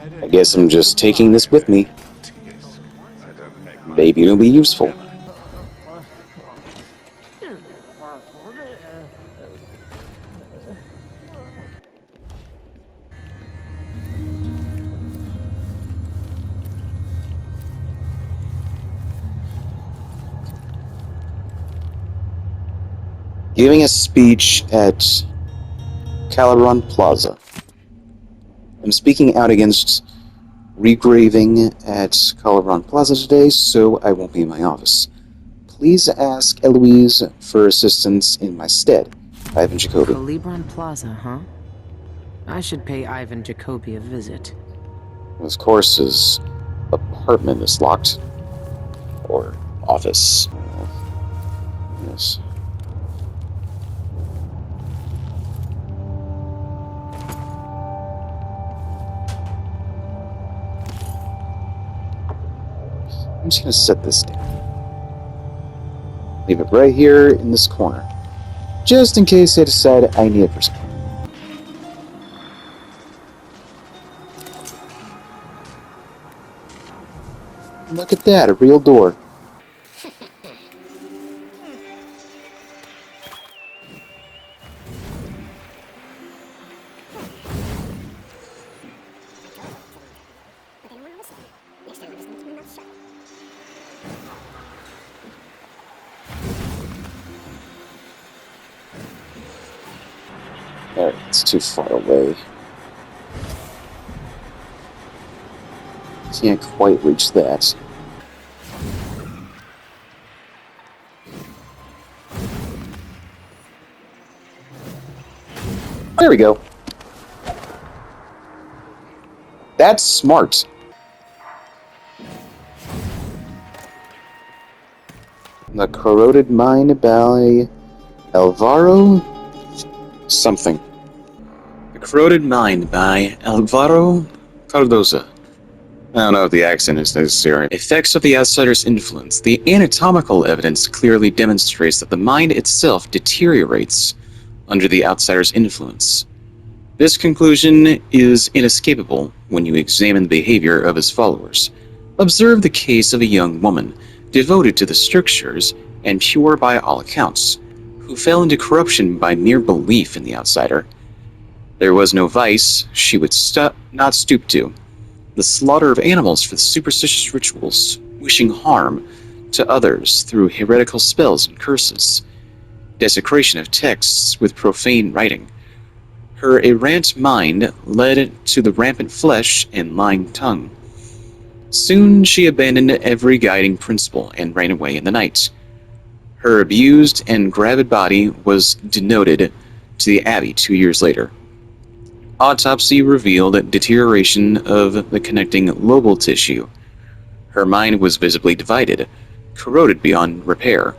I guess I'm just taking this with me. Maybe it'll be useful. Giving a speech at Calaron Plaza. I'm speaking out against regraving at Calaron Plaza today, so I won't be in my office. Please ask Eloise for assistance in my stead. Ivan Jacoby. Calibron Plaza, huh? I should pay Ivan Jacoby a visit. Of course, his apartment is locked. Or office. Yes. I'm just gonna set this down. Leave it right here in this corner. Just in case I decide I need it for something. Look at that, a real door. Alright, it's too far away. Can't quite reach that. There we go. That's smart. The Corroded Mine by Alvaro something. The Corroded Mine by Alvaro Cardoza. I don't know if the accent is necessary. Effects of the outsider's influence. The anatomical evidence clearly demonstrates that the mind itself deteriorates under the outsider's influence. This conclusion is inescapable when you examine the behavior of his followers. Observe the case of a young woman, devoted to the strictures and pure by all accounts, who fell into corruption by mere belief in the outsider. There was no vice she would not stoop to. The slaughter of animals for the superstitious rituals, wishing harm to others through heretical spells and curses, desecration of texts with profane writing. Her errant mind led to the rampant flesh and lying tongue. Soon she abandoned every guiding principle and ran away in the night. Her abused and gravid body was denoted to the abbey 2 years later. Autopsy revealed deterioration of the connecting lobal tissue. Her mind was visibly divided, corroded beyond repair,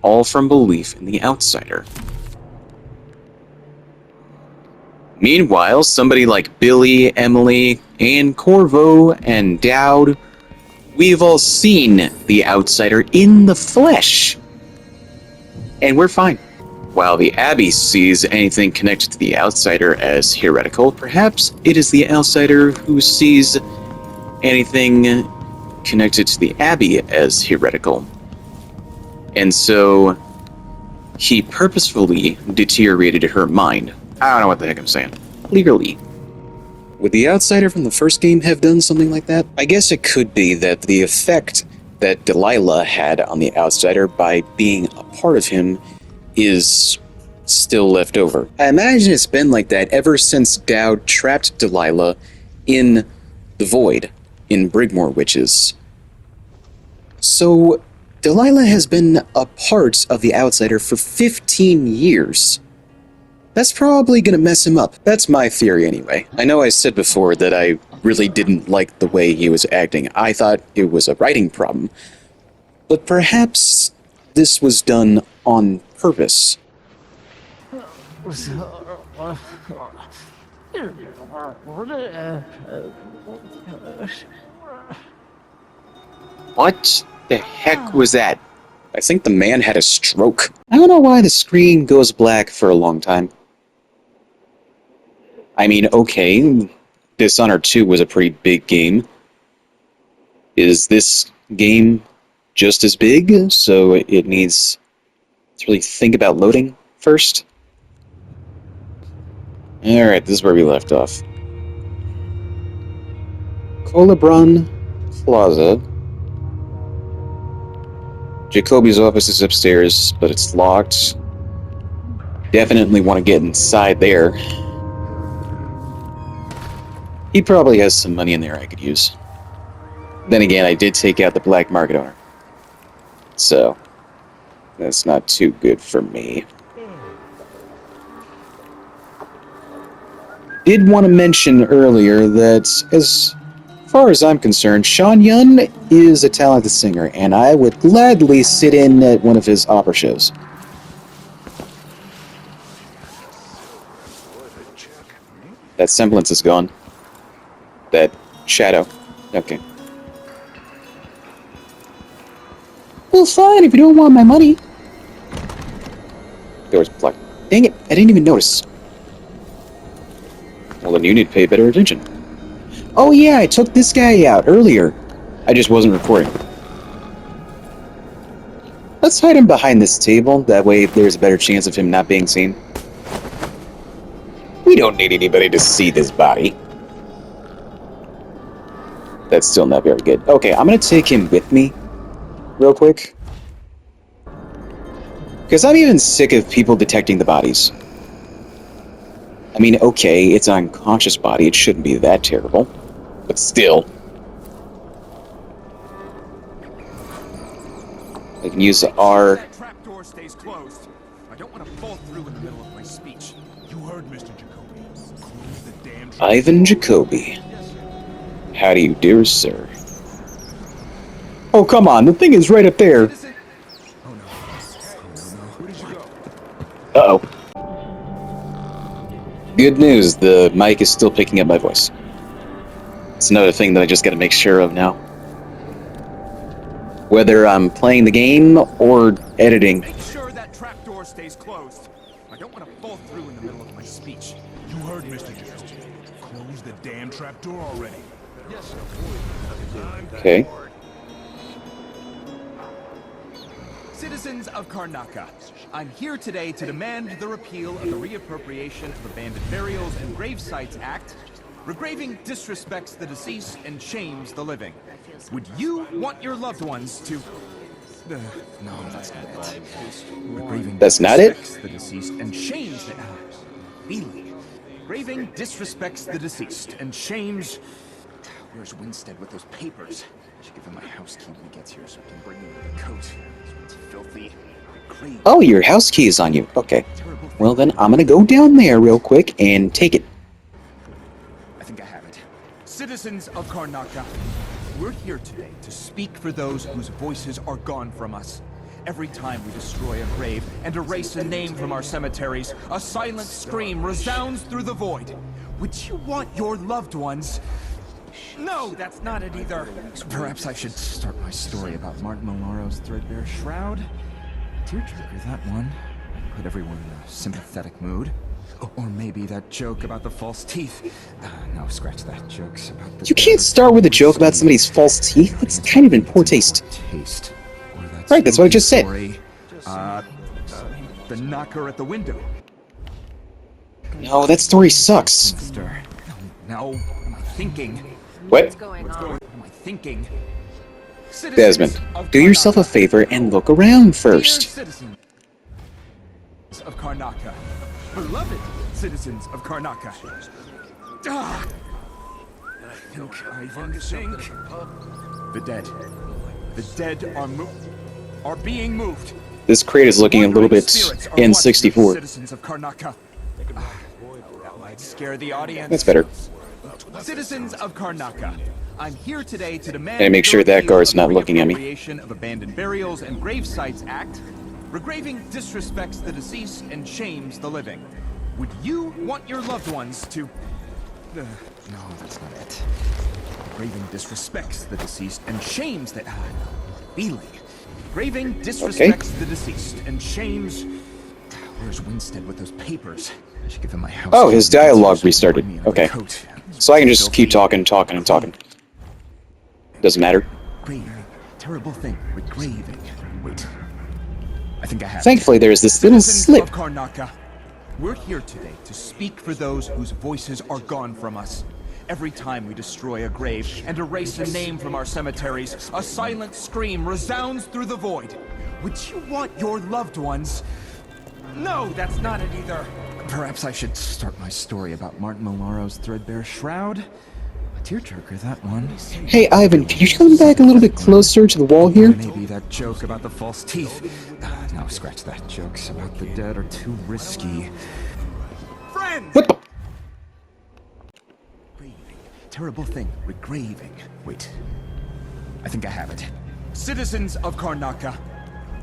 all from belief in the outsider. Meanwhile, somebody like Billy, Emily, Anne Corvo, and Dowd, we've all seen the outsider in the flesh. And we're fine. While the Abbey sees anything connected to the outsider as heretical, perhaps it is the outsider who sees anything connected to the Abbey as heretical. And so he purposefully deteriorated her mind. I don't know what the heck I'm saying. Legally. Would the outsider from the first game have done something like that? I guess it could be that the effect that Delilah had on the outsider by being a part of him is still left over. I imagine it's been like that ever since Dowd trapped Delilah in the Void, in Brigmore Witches. So, Delilah has been a part of the outsider for 15 years. That's probably gonna mess him up. That's my theory anyway. I know I said before that I really didn't like the way he was acting. I thought it was a writing problem. But perhaps this was done on purpose. What the heck was that? I think the man had a stroke. I don't know why the screen goes black for a long time. I mean, okay, Dishonored 2 was a pretty big game. Is this game just as big? So it needs to really think about loading first? Alright, this is where we left off. Colabron Plaza. Jacoby's office is upstairs, but it's locked. Definitely want to get inside there. He probably has some money in there I could use. Then again, I did take out the black market owner. So, that's not too good for me. Did want to mention earlier that, as far as I'm concerned, Sean Yun is a talented singer, and I would gladly sit in at one of his opera shows. That semblance is gone. That shadow. Okay. Well, fine, if you don't want my money. Door's blocked. Dang it, I didn't even notice. Well, then you need to pay better attention. Oh yeah, I took this guy out earlier. I just wasn't recording. Let's hide him behind this table, that way there's a better chance of him not being seen. We don't need anybody to see this body. That's still not very good. Okay, I'm gonna take him with me, real quick. Because I'm even sick of people detecting the bodies. I mean, okay, it's an unconscious body, it shouldn't be that terrible. But still. I can use the R. That trapdoor stays closed. I don't want to fall through in the middle of my speech. You heard Mr. Jacoby. Close the damn trapdoor. Ivan Jacoby. How do you do, sir? Oh, come on, the thing is right up there. Oh no. Where did you go? Uh-oh. Good news, the mic is still picking up my voice. It's another thing that I just gotta make sure of now. Whether I'm playing the game or editing. Make sure that trapdoor stays closed. I don't want to fall through in the middle of my speech. You heard Mr. Jacoby. Close the damn trapdoor already. Yes, sir. Okay. Citizens of Karnaka, I'm here today to demand the repeal of the Reappropriation of Abandoned Burials and Grave Sites Act. Regraving disrespects the deceased and shames the living. Would you want your loved ones to... no, that's not it. Regraving That's not it? disrespects the deceased and shames the... feeling. Regraving disrespects the deceased and shames... Where's Winstead with those papers? I should give him my house key when he gets here so I can bring him the coat. This one's filthy. Grave. Oh, your house key is on you. Okay. Well then, I'm gonna go down there real quick and take it. I think I have it. Citizens of Karnaka, we're here today to speak for those whose voices are gone from us. Every time we destroy a grave and erase a name from our cemeteries, a silent scream resounds through the void. Would you want your loved ones... No, that's not it either. Perhaps I should start my story about Martin Malaro's threadbare shroud. Tearjerker, that one. Put everyone in a sympathetic mood. Or maybe that joke about the false teeth. No, scratch that. Jokes about the... You can't start with a joke about somebody's false teeth. That's kind of in poor taste. Taste. Or that Right, that's what I just said. story. The knocker at the window. No, that story sucks. Monster. No, what am I thinking? What? What am I thinking? Desmond, do yourself a favor and look around first. Dear citizens of Karnaka, beloved citizens of Karnaka. Ah! I think the dead are being moved. This crate is looking a little bit Spirits are N64. watching Citizens of Karnaka. That might scare the audience. That's better. Citizens of Karnaka, I'm here today to demand... And make sure that guard's not looking at me. Reappropriation of Abandoned Burials and Grave Sites Act. Regraving disrespects the deceased and shames the living. Would you want your loved ones to... No, that's not it. Regraving disrespects the deceased and shames the... feeling. Regraving disrespects the deceased and shames... Where's Winstead with those papers? I should give him my house. Oh, his dialogue restarted. Okay. So I can just keep talking. Doesn't matter. Graving. Terrible thing. Regraving. Wait. I think I have it. Thankfully, there's this little Citizens slip. of Karnaka, we're here today to speak for those whose voices are gone from us. Every time we destroy a grave and erase a name from our cemeteries, a silent scream resounds through the void. Would you want your loved ones? No, that's not it either. Perhaps I should start my story about Martin Malaro's threadbare shroud. A tearjerker, that one. Hey, Ivan, can you come back a little bit closer to the wall here? Maybe that joke about the false teeth. No, scratch that. Jokes about the dead are too risky. Friends! What the? Terrible thing. Regraving. Wait. I think I have it. Citizens of Karnaka,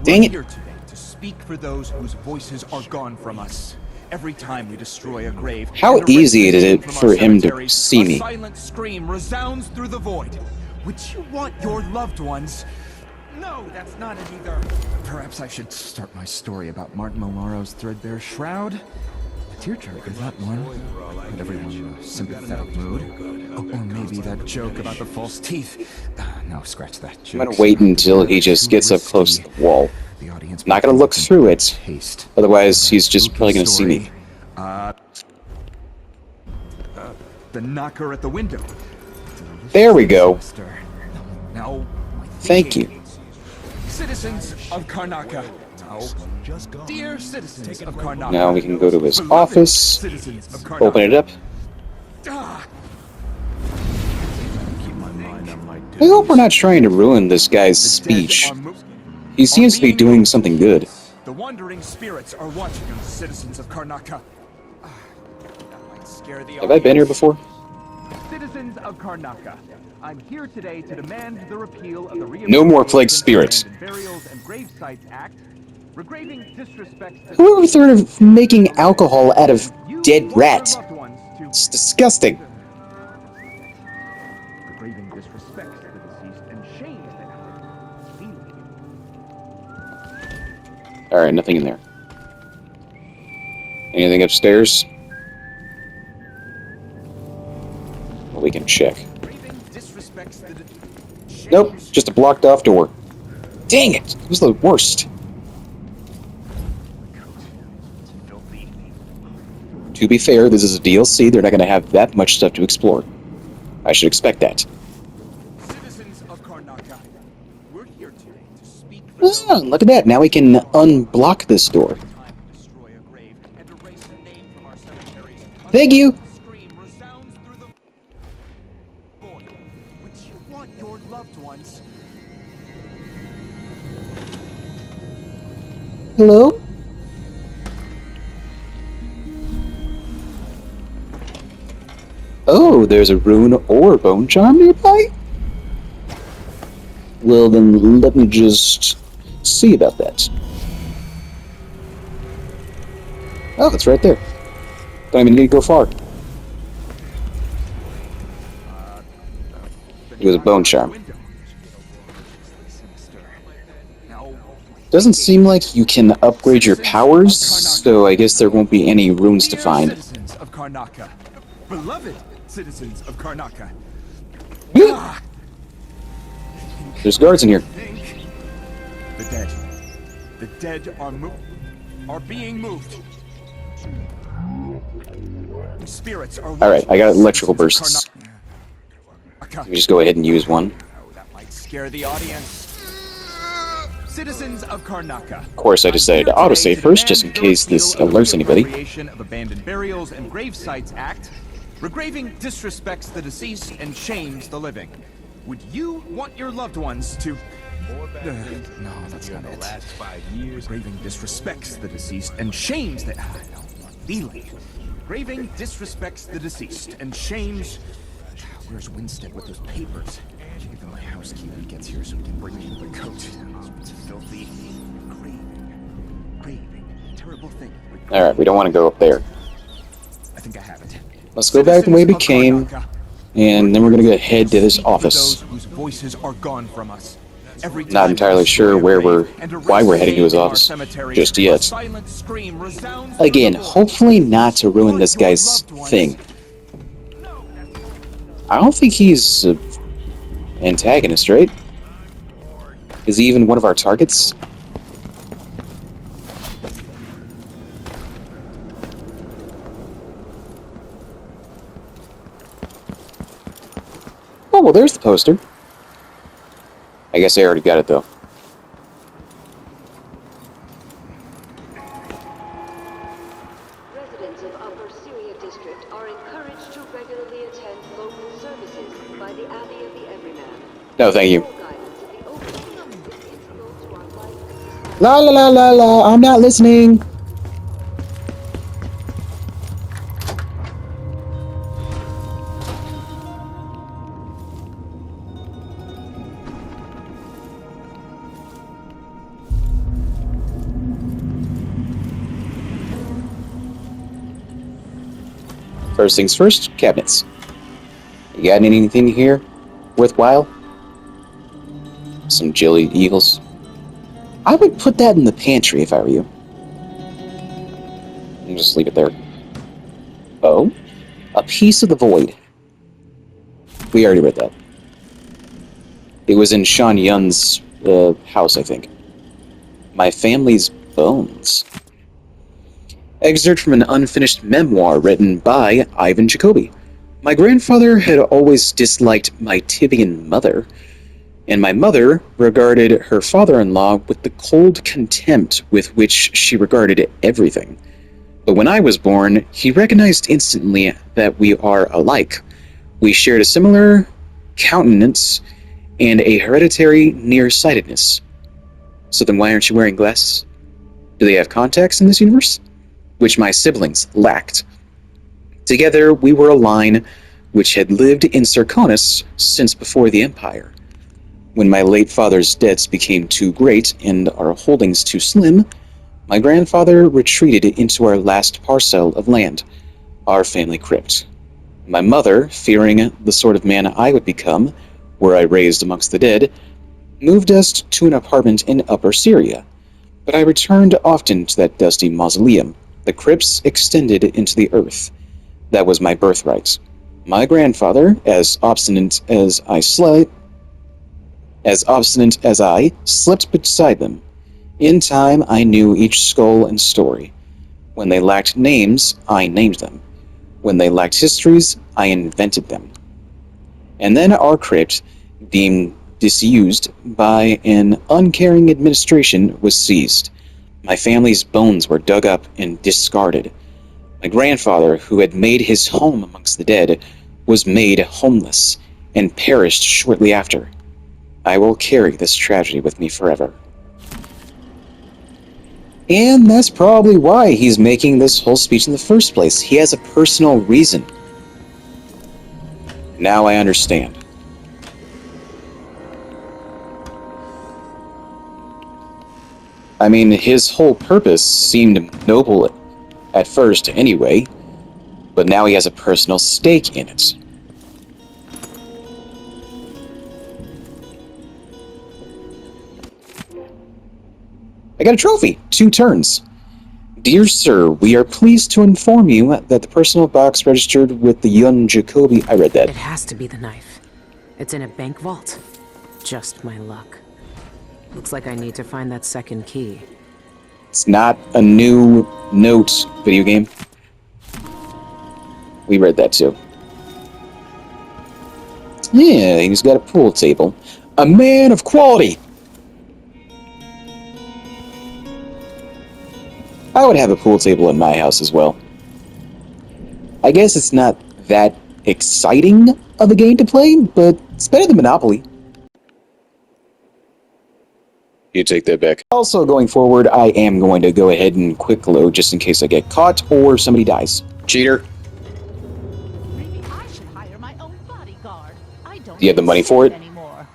Dang we're it. here today to speak for those whose voices are gone from us. Every time we destroy a grave, How and erase easy the is name it from for our him to cemeteries, see me? A silent scream resounds through the void. Would you want your loved ones? No, that's not it either. Perhaps I should start my story about Martin Malaro's threadbare shroud. A tearjerker, that one. Put everyone in a sympathetic mood. Or maybe that joke about the false teeth. No, scratch that. I'm gonna wait until he just gets up close to the wall. The audience Not gonna look through it. taste. Otherwise, he's just probably gonna see me. The knocker at the window. There we go. Now, Thank you. citizens of Karnaka. Dear citizens of Karnaka. Now we can go to his Beloved office, citizens of Karnaka. open it up. Ah, I hope we're not trying to ruin this guy's the dead speech. are mo- He seems to be doing something good. The wandering spirits are watching you, citizens of Karnaka. That might scare the Have I been here before? Citizens of Karnaka, I'm here today to demand the repeal of the No more plague spirits. Burials and Grave Sites Act. Regraving disrespects to Who ever thought of making alcohol out of You dead want your rats? loved ones to- It's disgusting. Regraving disrespects to the deceased and shames them. Alright, nothing in there. Anything upstairs? Well, we can check. Regraving disrespects the de- Nope, shames- just a blocked off door. Dang it! It was the worst. Filthy. To be fair, this is a DLC, they're not going to have that much stuff to explore. I should expect that. Citizens of Karnaka, we're here today to speak for those Ah, look at that, now we can unblock this door. time to destroy a grave and erase a name from our cemeteries. A Thank you. scream resounds through the void. Would you want your loved ones? Hello? Oh, there's a rune or bone charm nearby? Well then, let me just see about that. Oh, it's right there. Don't even need to go far. It was a bone charm. Window. Sinister. Now, Doesn't seem like you can upgrade your powers, so I guess there won't be any runes to dear find. citizens of Karnaka, beloved citizens of Karnaka. Yeah. There's guards in here. The dead. The dead are being moved. Spirits are Alright, I got electrical citizens of bursts. Karnaka. Let me just go ahead and use one. Oh, that might scare the audience. Citizens of Karnaka. Of course, I decided to autosave first, just in case this alerts anybody. Creation of Abandoned Burials and Grave Sites Act. Regraving disrespects the deceased and shames the living. Would you want your loved ones to... no, that's not it. Regraving disrespects the deceased and shames the... no, feeling. Regraving disrespects the deceased and shames... Where's Winstead with those papers? I should give him my house key when he gets here so we can bring him the coat. It's filthy. Graving. Terrible thing. Alright, we don't want to go up there. I think I have it. Let's go back the way we came, and then we're gonna go head to this Speak for office. those whose voices are gone from us. Every Not time entirely we sure destroy a where grave we're- and erase why we're a heading to name his from our office cemeteries, just a yet. silent scream resounds through Again, the void. hopefully not to ruin Want this your guy's loved ones- thing. No, that's I don't think he's an antagonist, right? Is he even one of our targets? Oh, well, there's the poster. I guess I already got it, though. Residents of Upper Syria District are encouraged to regularly attend local services by the Abbey of the Everyman. No, thank you. Full guidance of the Overseer is integral to our life and society. La la la la la, I'm not listening. First things first, cabinets. You got anything here worthwhile? Some jelly eagles. I would put that in the pantry if I were you. And just leave it there. Oh, a piece of the void. We already read that. It was in Sean Yun's house, I think. My family's bones. Excerpt from an unfinished memoir written by Ivan Jacoby. My grandfather had always disliked my Tibian mother, and my mother regarded her father-in-law with the cold contempt with which she regarded everything. But when I was born, he recognized instantly that we are alike. We shared a similar countenance and a hereditary nearsightedness. So then why aren't you wearing glasses? Do they have contacts in this universe? Which my siblings lacked. Together, we were a line which had lived in Serconis since before the Empire. When my late father's debts became too great and our holdings too slim, my grandfather retreated into our last parcel of land, our family crypt. My mother, fearing the sort of man I would become, were I raised amongst the dead, moved us to an apartment in Upper Syria. But I returned often to that dusty mausoleum. The crypts extended into the earth. That was my birthright. My grandfather, as obstinate as I, slipped beside them. In time, I knew each skull and story. When they lacked names, I named them. When they lacked histories, I invented them. And then our crypt, deemed disused by an uncaring administration, was seized. My family's bones were dug up and discarded. My grandfather, who had made his home amongst the dead, was made homeless and perished shortly after. I will carry this tragedy with me forever. And that's probably why he's making this whole speech in the first place. He has a personal reason. Now I understand. I mean, his whole purpose seemed noble at first anyway, but now he has a personal stake in it. I got a trophy! 2 turns. Dear Sir, we are pleased to inform you that the personal box registered with the Yun Jacoby... I read that. It has to be the knife. It's in a bank vault. Just my luck. Looks like I need to find that second key. It's not a new note video game. We read that too. Yeah, he's got a pool table. A man of quality! I would have a pool table in my house as well. I guess it's not that exciting of a game to play, but it's better than Monopoly. You take that back. Also, going forward, I am going to go ahead and quick load just in case I get caught or somebody dies. Cheater. Maybe I should hire my own bodyguard. I don't Do you have the money for it? anymore.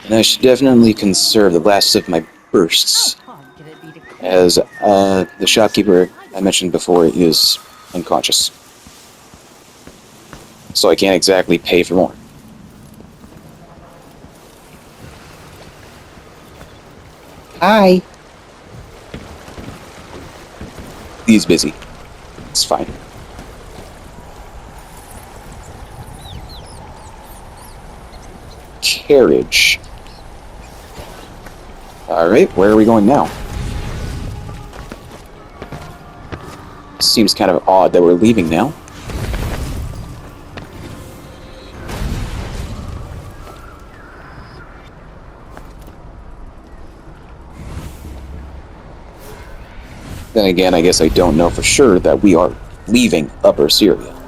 And I should definitely conserve the last of my bursts, How hard can it be to cook? as the shopkeeper I mentioned before is unconscious. So I can't exactly pay for more. Hi. He's busy. It's fine. Carriage. Alright, where are we going now? Seems kind of odd that we're leaving now. Then again, I guess I don't know for sure that we are leaving Upper Syria.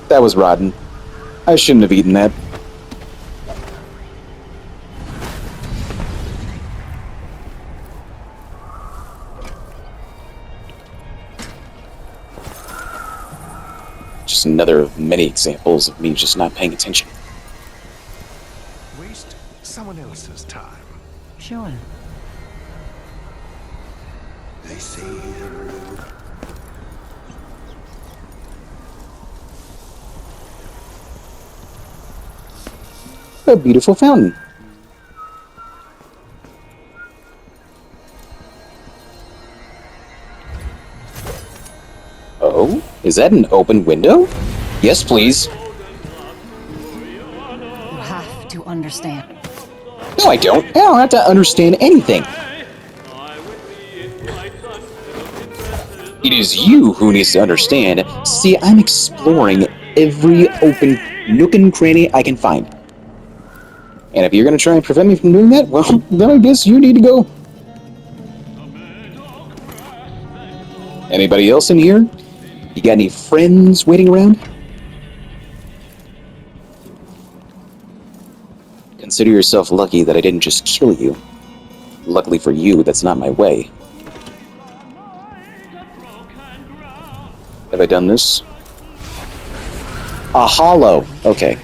That was rotten. I shouldn't have eaten that. Just another of many examples of me just not paying attention. Waste someone else's time. Sure. They say the road. A beautiful fountain. Oh, is that an open window? Yes, please. You have to understand. No, I don't. I don't have to understand anything. It is you who needs to understand. See, I'm exploring every open nook and cranny I can find. And if you're going to try and prevent me from doing that, well, then I guess you need to go. Anybody else in here? You got any friends waiting around? Consider yourself lucky that I didn't just kill you. Luckily for you, that's not my way. Have I done this? A hollow. Okay.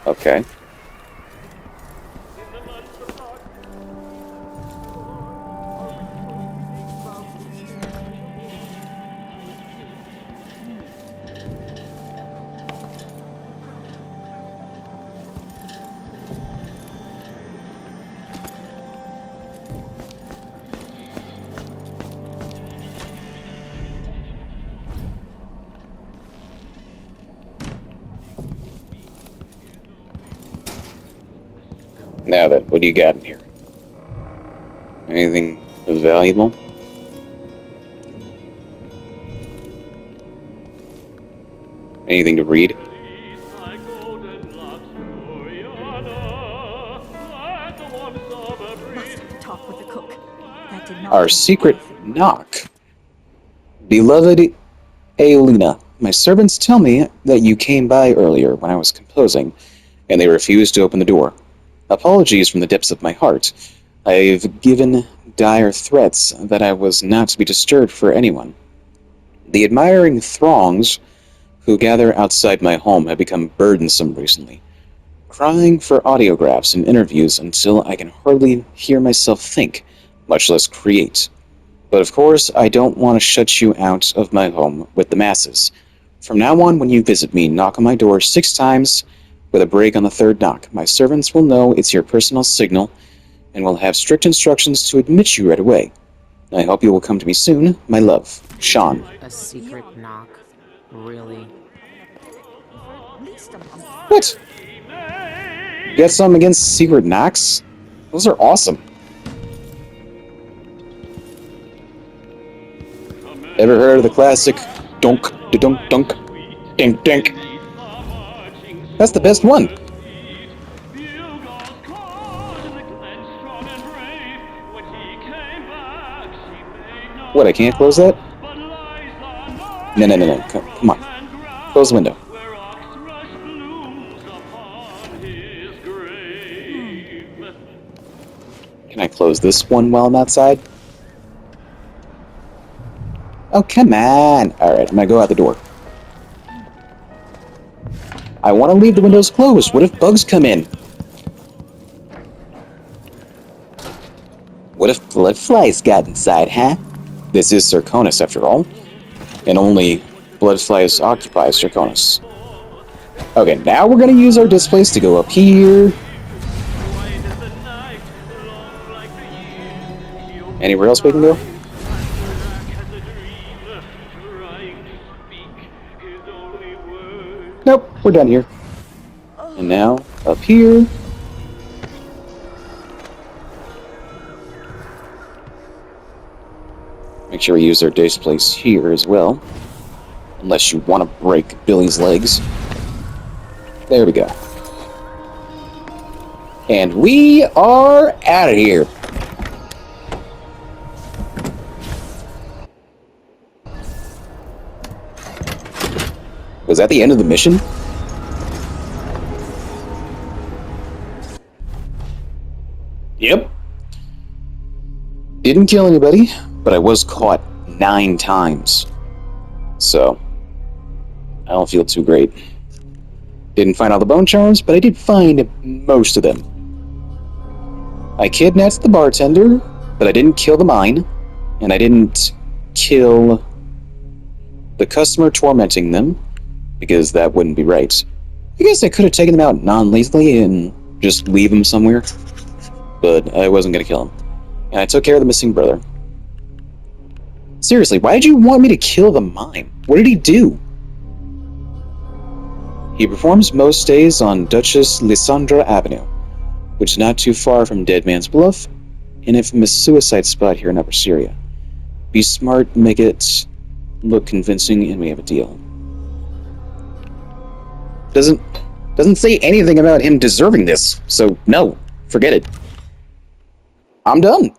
Okay. Now then, what do you got in here? Anything valuable? Anything to read? Must talk with the cook. That did not Our secret knock. Beloved Aelina, my servants tell me that you came by earlier when I was composing, and they refused to open the door. Apologies from the depths of my heart. I've given dire threats that I was not to be disturbed for anyone. The admiring throngs who gather outside my home have become burdensome recently, crying for autographs and interviews until I can hardly hear myself think, much less create. But of course, I don't want to shut you out of my home with the masses. From now on, when you visit me, knock on my door 6 times, with a break on the 3rd knock. My servants will know it's your personal signal, and will have strict instructions to admit you right away. I hope you will come to me soon. My love, Sean. A secret knock? Really? What? You got something against secret knocks? Those are awesome. Ever heard of the classic dunk, da-dunk, dunk, dink, dink? That's the best one. What, I can't close that? No. Come on. Close the window. Can I close this one while I'm outside? Oh, come on. Alright, I'm gonna go out the door. I want to leave the windows closed. What if bugs come in? What if blood flies got inside, huh? This is Circonus, after all. And only blood flies occupy Circonus. Okay, now we're gonna use our displays to go up here. Anywhere else we can go? Nope, we're done here. And now, up here. Make sure we use our displays here as well. Unless you want to break Billy's legs. There we go. And we are out of here. Was that the end of the mission? Yep. Didn't kill anybody, but I was caught 9 times. So, I don't feel too great. Didn't find all the bone charms, but I did find most of them. I kidnapped the bartender, but I didn't kill the mine, and I didn't kill the customer tormenting them, because that wouldn't be right. I guess I could have taken them out non-lethally and just leave them somewhere, but I wasn't going to kill him. And I took care of the missing brother. Seriously, why did you want me to kill the mime? What did he do? He performs most days on Duchess Lysandra Avenue, which is not too far from Dead Man's Bluff, an infamous suicide spot here in Upper Syria. Be smart, make it look convincing, and we have a deal. Doesn't say anything about him deserving this, so no, forget it. I'm done.